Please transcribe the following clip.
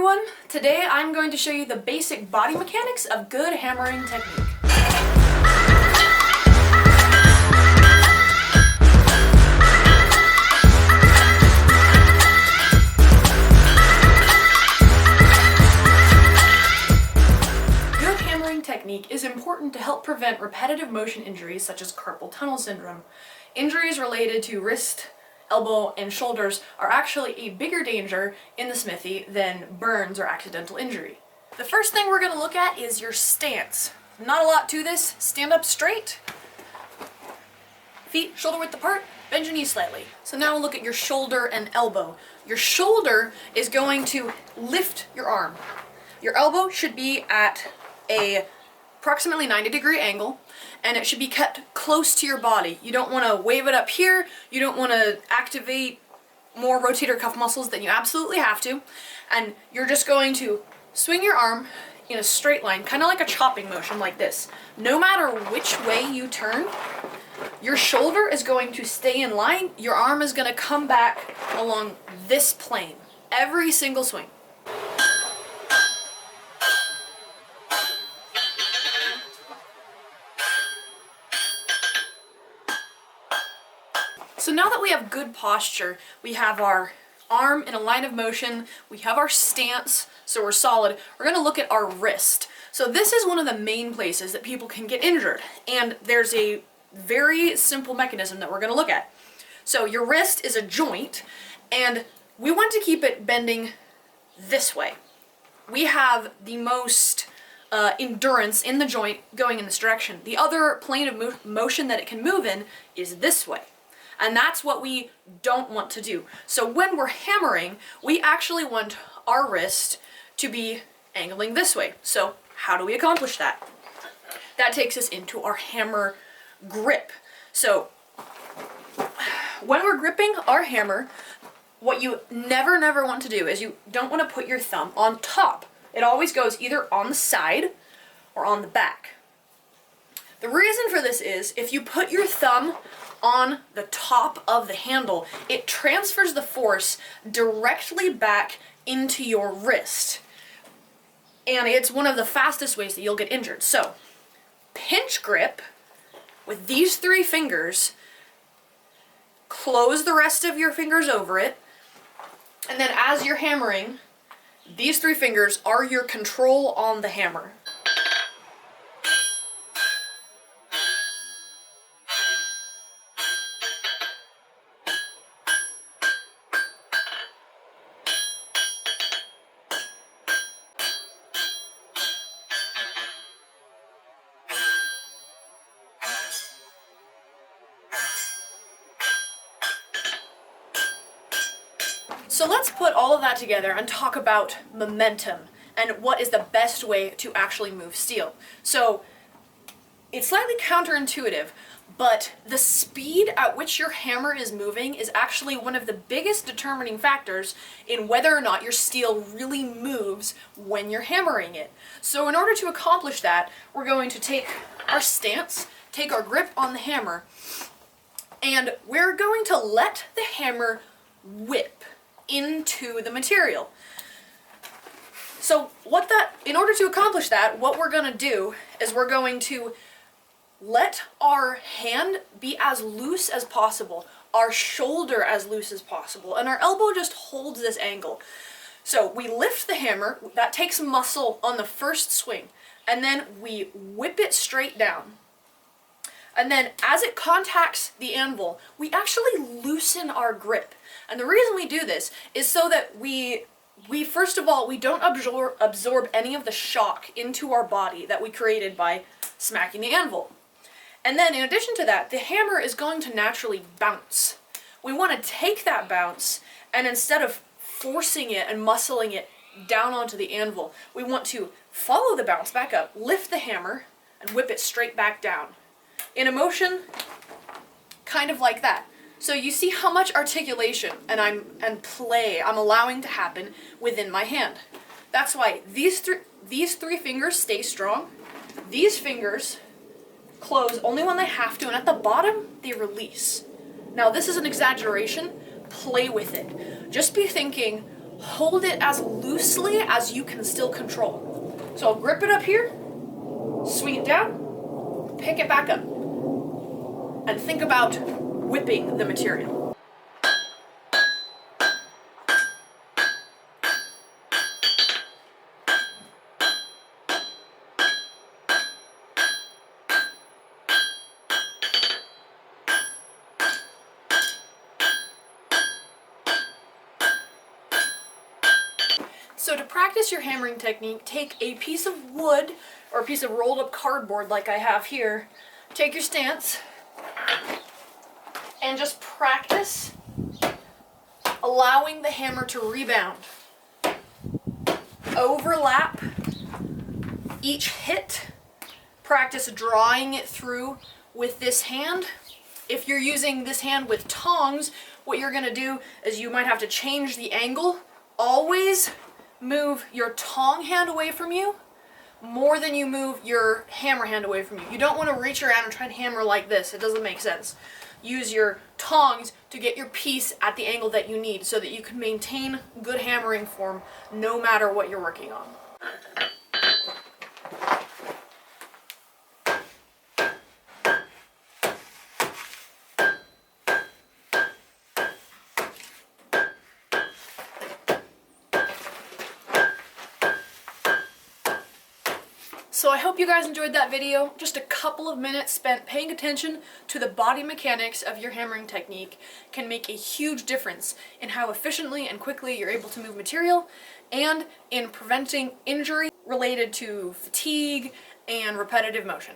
everyone! Today I'm going to show you the basic body mechanics of good hammering technique. Good hammering technique is important to help prevent repetitive motion injuries such as carpal tunnel syndrome. Injuries related to wrist, elbow, and shoulders are actually a bigger danger in the smithy than burns or accidental injury. The first thing we're going to look at is your stance. Not a lot to this. Stand up straight, feet shoulder width apart, bend your knees slightly. So now we'll look at your shoulder and elbow. Your shoulder is going to lift your arm. Your elbow should be at a approximately 90-degree angle, and it should be kept close to your body. You don't want to wave it up here, you don't want to activate more rotator cuff muscles than you absolutely have to, and you're just going to swing your arm in a straight line, kind of like a chopping motion like this. No matter which way you turn, your shoulder is going to stay in line, your arm is going to come back along this plane, every single swing. So now that we have good posture, we have our arm in a line of motion, we have our stance, so we're solid, we're going to look at our wrist. So this is one of the main places that people can get injured, and there's a very simple mechanism that we're going to look at. So your wrist is a joint, and we want to keep it bending this way. We have the most endurance in the joint going in this direction. The other plane of motion that it can move in is this way. And that's what we don't want to do. So when we're hammering, we actually want our wrist to be angling this way. So how do we accomplish that? That takes us into our hammer grip. So when we're gripping our hammer, what you never want to do is you don't want to put your thumb on top. It always goes either on the side or on the back. The reason for this is if you put your thumb on the top of the handle, it transfers the force directly back into your wrist. And it's one of the fastest ways that you'll get injured. So, pinch grip with these three fingers, close the rest of your fingers over it, and then as you're hammering, these three fingers are your control on the hammer. So let's put all of that together and talk about momentum and what is the best way to actually move steel. So it's slightly counterintuitive, but the speed at which your hammer is moving is actually one of the biggest determining factors in whether or not your steel really moves when you're hammering it. So in order to accomplish that, we're going to take our stance, take our grip on the hammer, and we're going to let the hammer whip into the material. So in order to accomplish that, what we're going to do is we're going to let our hand be as loose as possible, our shoulder as loose as possible, and our elbow just holds this angle. So we lift the hammer, that takes muscle on the first swing, and then we whip it straight down. And then as it contacts the anvil, we actually loosen our grip. And the reason we do this is so that we first of all, we don't absorb any of the shock into our body that we created by smacking the anvil. And then in addition to that, the hammer is going to naturally bounce. We want to take that bounce, and instead of forcing it and muscling it down onto the anvil, we want to follow the bounce back up, lift the hammer, and whip it straight back down. In a motion, kind of like that. So you see how much articulation and play I'm allowing to happen within my hand. That's why these three fingers stay strong. These fingers close only when they have to, and at the bottom, they release. Now this is an exaggeration. Play with it. Just be thinking, hold it as loosely as you can still control. So I'll grip it up here, swing it down, pick it back up, and think about whipping the material. So to practice your hammering technique, take a piece of wood or a piece of rolled up cardboard like I have here, take your stance, and just practice allowing the hammer to rebound. Overlap each hit, practice drawing it through with this hand. If you're using this hand with tongs, what you're gonna do is you might have to change the angle. Always move your tong hand away from you more than you move your hammer hand away from you. You don't want to reach around and try and hammer like this. It doesn't make sense. Use your tongs to get your piece at the angle that you need so that you can maintain good hammering form no matter what you're working on. So I hope you guys enjoyed that video. Just a couple of minutes spent paying attention to the body mechanics of your hammering technique can make a huge difference in how efficiently and quickly you're able to move material and in preventing injury related to fatigue and repetitive motion.